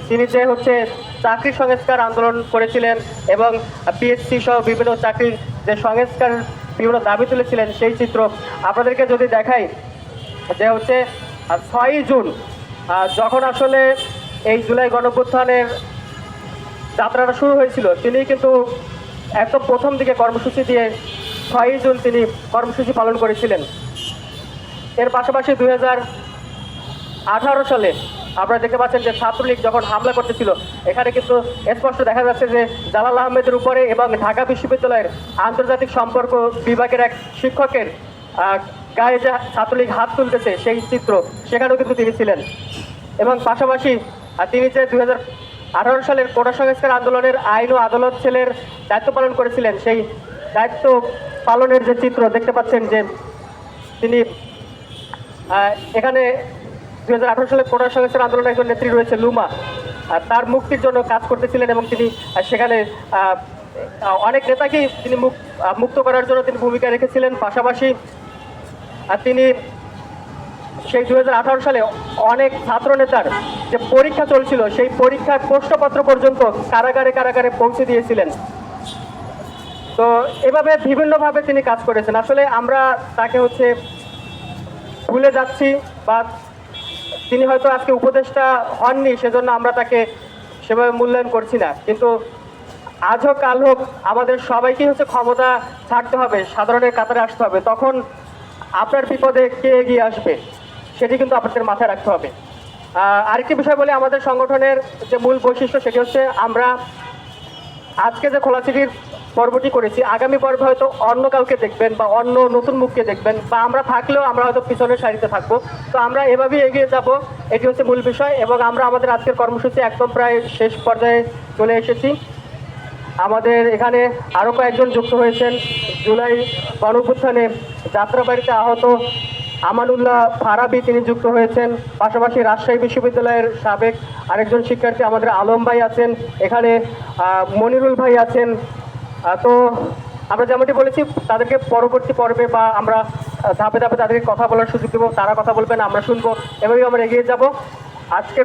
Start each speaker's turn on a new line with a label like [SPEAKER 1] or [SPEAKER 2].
[SPEAKER 1] তিনি যে হচ্ছে চাকরি সংস্কার আন্দোলন করেছিলেন এবং পিএসসি সহ বিভিন্ন চাকরির যে সংস্কার বিভিন্ন দাবি তুলেছিলেন সেই চিত্র আপনাদেরকে যদি দেখাই, যে হচ্ছে 6ই জুন যখন আসলে এই জুলাই গণঅভ্যুত্থানের যাত্রাটা শুরু হয়েছিল, তিনি কিন্তু একদম প্রথম দিকে কর্মসূচি দিয়ে 6ই জুন তিনি কর্মসূচি পালন করেছিলেন। এর পাশাপাশি 2018 সালে আপনারা দেখতে পাচ্ছেন যে ছাত্রলীগ যখন হামলা করতেছিল, এখানে কিন্তু স্পষ্ট দেখা যাচ্ছে যে জালাল আহমেদের উপরে এবং ঢাকা বিশ্ববিদ্যালয়ের আন্তর্জাতিক সম্পর্ক বিভাগের এক শিক্ষকের গায়ে যে ছাত্রলীগ হাত তুলতেছে সেই চিত্র, সেখানেও কিন্তু তিনি ছিলেন। এবং পাশাপাশি তিনি যে 2018 সালের কোটা সংস্কার আন্দোলনের আইন ও আদালত সেলের দায়িত্ব পালন করেছিলেন, সেই দায়িত্ব পালনের যে চিত্র দেখতে পাচ্ছেন যে তিনি এখানে 2018 সালে কোটা সংস্কার আন্দোলনের একজন নেত্রী রয়েছে লুমা, তার মুক্তির জন্য কাজ করতেছিলেন এবং তিনি সেখানে অনেক নেতাকেই তিনি মুক্ত করার জন্য তিনি ভূমিকা রেখেছিলেন। পাশাপাশি তিনি সেই 2018 সালে অনেক ছাত্র নেতার যে পরীক্ষা চলছিল সেই পরীক্ষার প্রশ্নপত্র পর্যন্ত কারাগারে কারাগারে পৌঁছে দিয়েছিলেন। তো এভাবে বিভিন্নভাবে তিনি কাজ করেছেন। আসলে আমরা তাকে হচ্ছে ভুলে যাচ্ছি বা তিনি হয়তো আজকে উপদেষ্টা হননি, সেজন্য আমরা তাকে সেভাবে মূল্যায়ন করছি না। কিন্তু আজ হোক কাল হোক আমাদের সবাইকে হচ্ছে ক্ষমতা ছাড়তে হবে, সাধারণের কাতারে আসতে হবে। তখন আপনার বিপদে কে এগিয়ে আসবে সেটি কিন্তু আপনাদের মাথায় রাখতে হবে। আরেকটি বিষয় বলে, আমাদের সংগঠনের যে মূল বৈশিষ্ট্য সেটি হচ্ছে আমরা আজকে যে খোলা চিঠির পর্বটি করেছি, আগামী পর্বে হয়তো অন্য কাউকে দেখবেন বা অন্য নতুন মুখকে দেখবেন, বা আমরা থাকলেও আমরা হয়তো পিছনের সারিতে থাকবো। তো আমরা এভাবেই এগিয়ে যাব, এটি হচ্ছে মূল বিষয়। এবং আমরা আমাদের আজকের কর্মসূচি একদম প্রায় শেষ পর্যায়ে চলে এসেছি। আমাদের এখানে আরও কয়েকজন যুক্ত হয়েছেন। জুলাই গণঅভ্যুত্থানে যাত্রাবাড়িতে আহত আমানুল্লাহ ফারাবি তিনি যুক্ত হয়েছেন। পাশাপাশি রাজশাহী বিশ্ববিদ্যালয়ের সাবেক আরেকজন শিক্ষার্থী আমাদের আলম ভাই আছেন, এখানে মনিরুল ভাই আছেন। তো আমরা যেমনটি বলেছি, তাদেরকে পরবর্তী পর্বে বা আমরা ধাপে ধাপে তাদেরকে কথা বলার সুযোগ দেবো, তারা কথা বলবেন, আমরা শুনবো, এভাবেই আমরা এগিয়ে যাব। আজকে